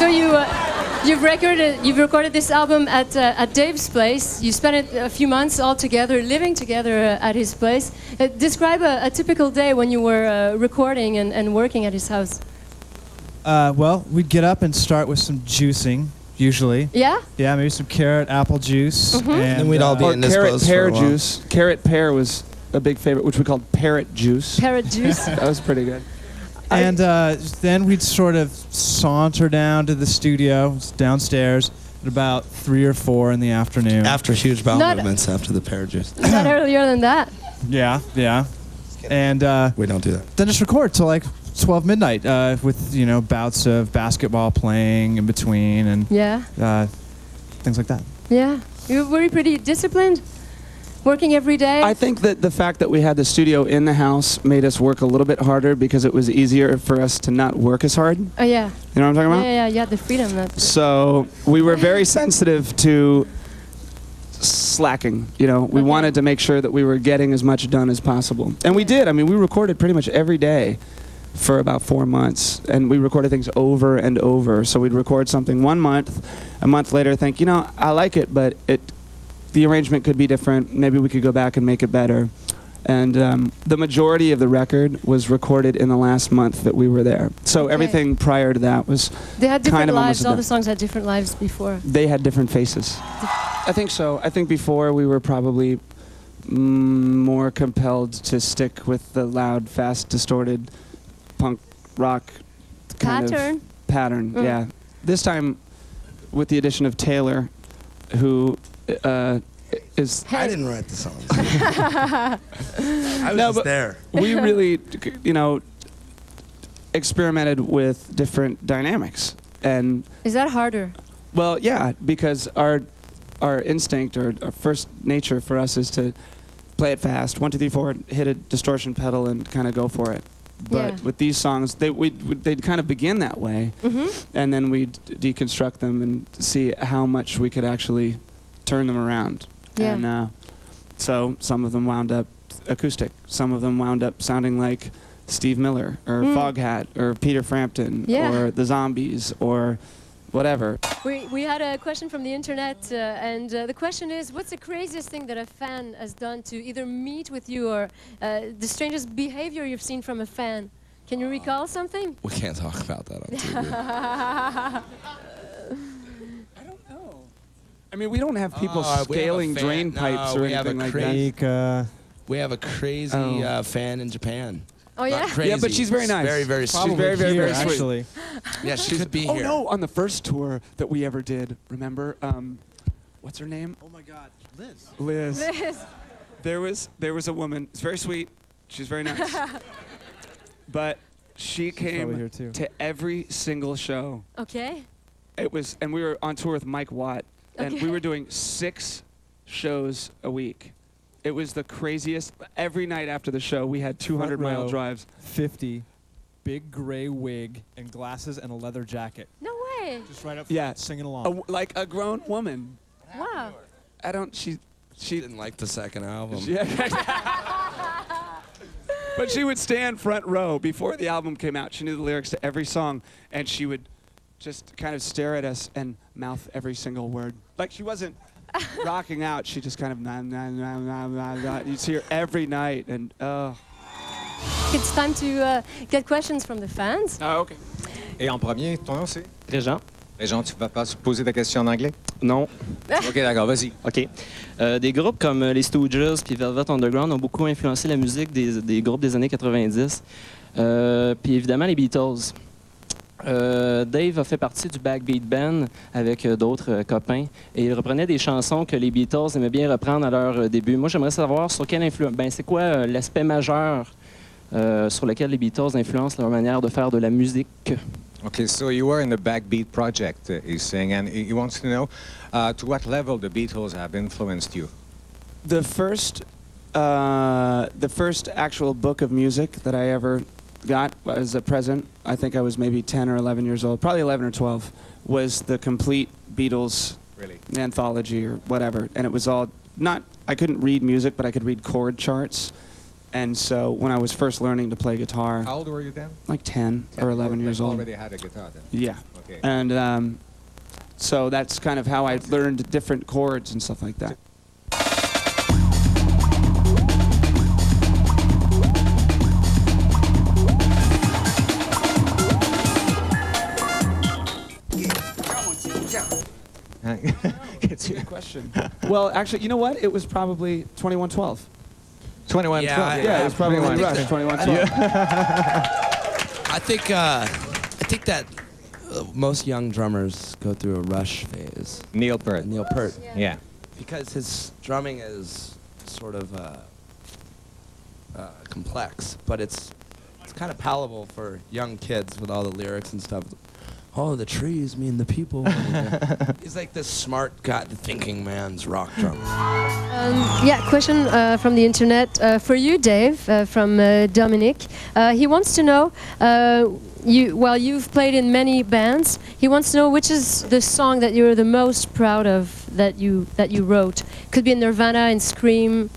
So you've recorded this album at Dave's place. You spent a few months all together, living together at his place. Describe a typical day when you were recording and working at his house. Well, we'd get up and start with some juicing, usually. Yeah? Yeah, maybe some carrot, apple juice. Mm-hmm. And then we'd all be indisposed pear for a while. juice. Carrot pear was a big favorite, which we called parrot juice. Parrot juice. That was pretty good. And then we'd sort of saunter down to the studio downstairs at about 3 or 4 in the afternoon. After huge bowel Not- movements, after the pear juice. Not earlier than that. Yeah, yeah. And We don't do that. then just record till like 12 midnight with, you know, bouts of basketball playing in between and Yeah. things like that. Yeah. You were pretty disciplined? Working every day? I think that the fact that we had the studio in the house made us work a little bit harder because it was easier for us to not work as hard. You Oh, yeah. know what I'm talking about? Yeah, you had the freedom. So we were very sensitive to slacking. You know, we Okay. wanted to make sure that we were getting as much done as possible. And we did. I mean, we recorded pretty much every day for about 4 months. And we recorded things over and over. So we'd record something 1 month, a month later think, you know, I like it, but the arrangement could be different. Maybe we could go back and make it better. And the majority of the record was recorded in the last month that we were there. So Okay. everything prior to that was They had different kind of lives. almost All done. the songs had different lives before. They had different faces. I think so. I think before we were probably more compelled to stick with the loud, fast, distorted punk rock kind Pattern? of pattern. Mm. Yeah. This time, with the addition of Taylor, who is I didn't write the songs. I was No, just but- there. we really, you know, experimented with different dynamics. And Is that harder? well, yeah, because our instinct or our first nature for us is to play it fast, 1, 2, 3, 4, hit a distortion pedal and kind of go for it. But Yeah. with these songs, they'd kind of begin that way, Mm-hmm. and then we'd deconstruct them and see how much we could actually turn them around. Yeah. And so some of them wound up acoustic. Some of them wound up sounding like Steve Miller or Foghat or Peter Frampton Yeah. or the Zombies or whatever. We had a question from the internet, and the question is, what's the craziest thing that a fan has done to either meet with you or the strangest behavior you've seen from a fan? Can you recall something? We can't talk about that on TV. I mean, we don't have people we have a scaling fan- drain pipes no, or we have anything a like crazy- that. We have a crazy fan in Japan. Oh, yeah? Not crazy. Yeah, but she's very nice. Very, very She's sweet. very, very, Here, very sweet. actually. Yeah, she could be Oh here. no! On the first tour that we ever did, remember? What's her name? Oh my God, Liz. Liz. Liz. There was a woman. It's very sweet. She's very nice. But she probably came here too. to every single show. Okay. It was, and we were on tour with Mike Watt, and Okay. we were doing 6 shows a week. It was the craziest. Every night after the show, we had 200-mile row. drives. 50, big gray wig and glasses and a leather jacket. No way. Just right up front, Yeah. singing along. Like a grown woman. Wow. I don't. She Didn't like the second album. Yeah. But she would stand front row before the album came out. She knew the lyrics to every song, and she would just kind of stare at us and mouth every single word. Like she wasn't rocking out. She just kind of nah, nah, nah, nah, nah, nah. You'd see her every night, and It's time to get questions from the fans. Oh, okay. Et en premier, ton nom c'est? Régent? Régent, tu vas pas poser ta question en anglais? Non. OK, d'accord, vas-y. OK. Des groupes comme les Stooges puis Velvet Underground ont beaucoup influencé la musique des groupes des années 90. Puis évidemment, les Beatles. Dave a fait partie du Backbeat Band avec d'autres copains et il reprenait des chansons que les Beatles aimaient bien reprendre à leur début. Moi, j'aimerais savoir sur quelle influence... c'est quoi l'aspect majeur sur lequel les Beatles influencent leur manière de faire de la musique? Okay, so you were in the Backbeat project, he's saying, and he wants to know to what level the Beatles have influenced you. The first actual book of music that I ever got as a present, I think I was maybe 10 or 11 years old, probably 11 or 12, was the complete Beatles Really? anthology or whatever. And it was all not, I couldn't read music, but I could read chord charts. And so when I was first learning to play guitar, How old were you then? like 10 or 11 years old. Already had a guitar then. Yeah. Okay. And so that's kind of how I learned different chords and stuff like that. It's Good question. Well, actually, you know what? It was probably 2112. 21, Yeah, 12. Yeah, it was probably I think Rush, that- 2112. I think that most young drummers go through a Rush phase. Neil Peart. Neil Peart, Yeah. because his drumming is sort of complex, but it's kind of palatable for young kids with all the lyrics and stuff. Oh, the trees mean the people. He's like this smart guy, the thinking man's rock drummer. Yeah, question from the internet for you, Dave, from Dominic. He wants to know, you've played in many bands. He wants to know which is the song that you're the most proud of that you wrote. Could be in Nirvana, in Scream,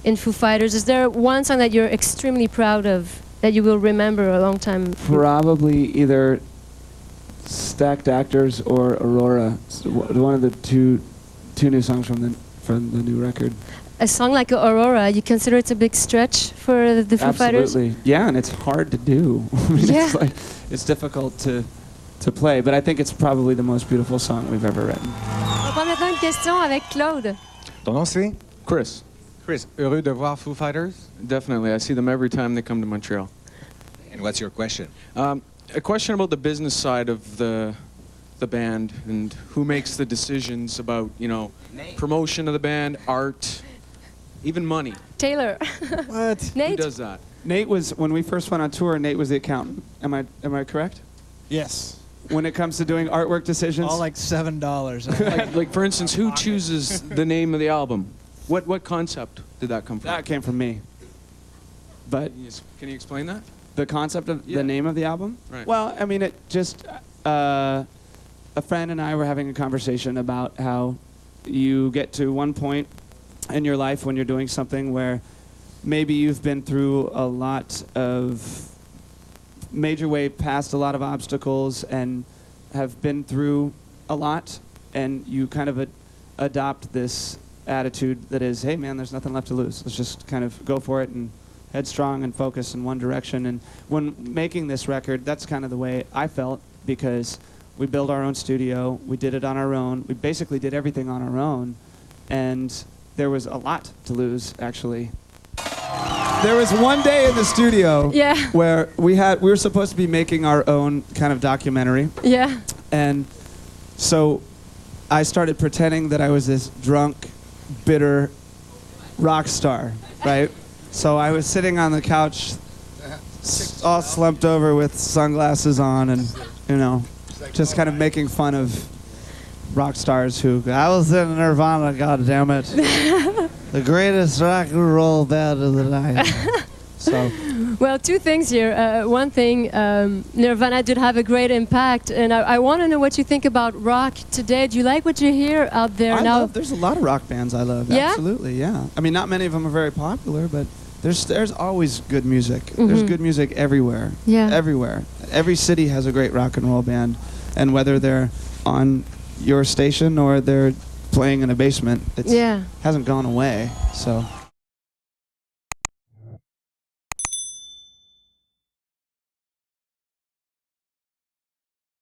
in Foo Fighters. Is there one song that you're extremely proud of that you will remember a long time? Probably either Stacked Actors or Aurora. So one of the two new songs from the new record. A song like Aurora, you consider it's a big stretch for the Foo Fighters? Absolutely. Yeah, and it's hard to do. I mean, Yeah. it's difficult to play, but I think it's probably the most beautiful song we've ever written. On va prendre maintenant une question avec Claude. Ton nom c'est? Chris, Chris, heureux de voir Foo Fighters? definitely. I see them every time they come to Montreal. And what's your question? A question about the business side of the band and who makes the decisions about, promotion of the band, art, even money. Taylor. What? Who Nate? does that? Nate was, when we first went on tour, Nate was the accountant. Am I correct? Yes. When it comes to doing artwork decisions? All like $7. like, for instance, who chooses the name of the album? What concept did that come from? That came from me. But Can you explain that? the concept of Yeah. the name of the album? Right. Well, I mean, it just, a friend and I were having a conversation about how you get to one point in your life when you're doing something where maybe you've been through a lot of major way past a lot of obstacles and have been through a lot, and you kind of adopt this attitude that is, hey man, there's nothing left to lose. Let's just kind of go for it and headstrong and focus in one direction. And when making this record, that's kind of the way I felt, because we built our own studio, we did it on our own, we basically did everything on our own, and there was a lot to lose, actually. There was one day in the studio Yeah. where we were supposed to be making our own kind of documentary, Yeah. and so I started pretending that I was this drunk, bitter rock star, right? So I was sitting on the couch, all slumped over with sunglasses on, and just kind of making fun of rock stars who, I was in Nirvana, goddammit. The greatest rock and roll band of the night. So, Well, two things here. One thing, Nirvana did have a great impact, and I want to know what you think about rock today. Do you like what you hear out there now? there's a lot of rock bands I love. Yeah? Absolutely, yeah. I mean, not many of them are very popular, but there's always good music. There's good music everywhere. Yeah. Everywhere. Every city has a great rock and roll band, and whether they're on your station or they're playing in a basement, it Yeah. hasn't gone away. So.